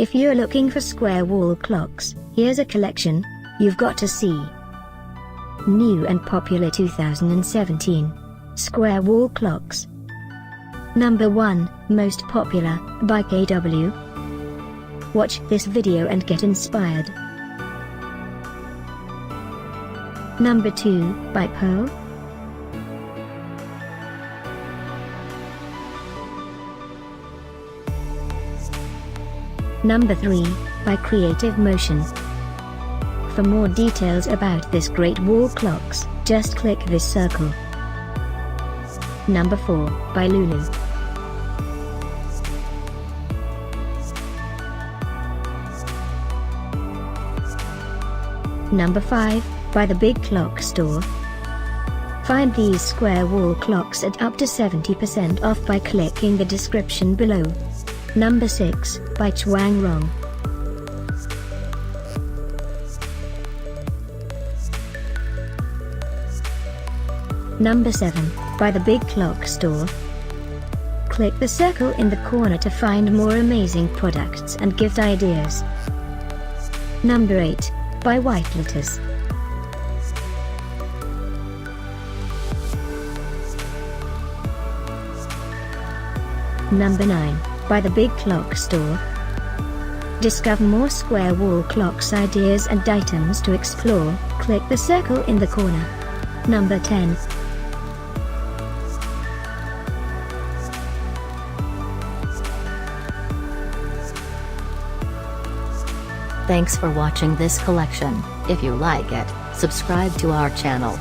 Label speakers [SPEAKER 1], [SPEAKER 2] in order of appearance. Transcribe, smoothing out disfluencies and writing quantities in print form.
[SPEAKER 1] If you're looking for square wall clocks, here's a collection you've got to see. New and popular 2017 square wall clocks. Number 1, most popular, by KW. Watch this video and get inspired. Number 2, by Pearl. Number 3, by Creative Motion. For more details about this great wall clocks, just click this circle. Number 4, by Lulu. Number 5, by the Big Clock Store. Find these square wall clocks at up to 70% off by clicking the description below. Number 6, by Chuang Rong. Number 7, by the Big Clock Store. Click the circle in the corner to find more amazing products and gift ideas. Number 8, by White Lotus. Number 9, by the Big Clock Store. Discover more square wall clocks ideas and items to explore, click the circle in the corner. Number 10.
[SPEAKER 2] Thanks for watching this collection. If you like it, subscribe to our channel.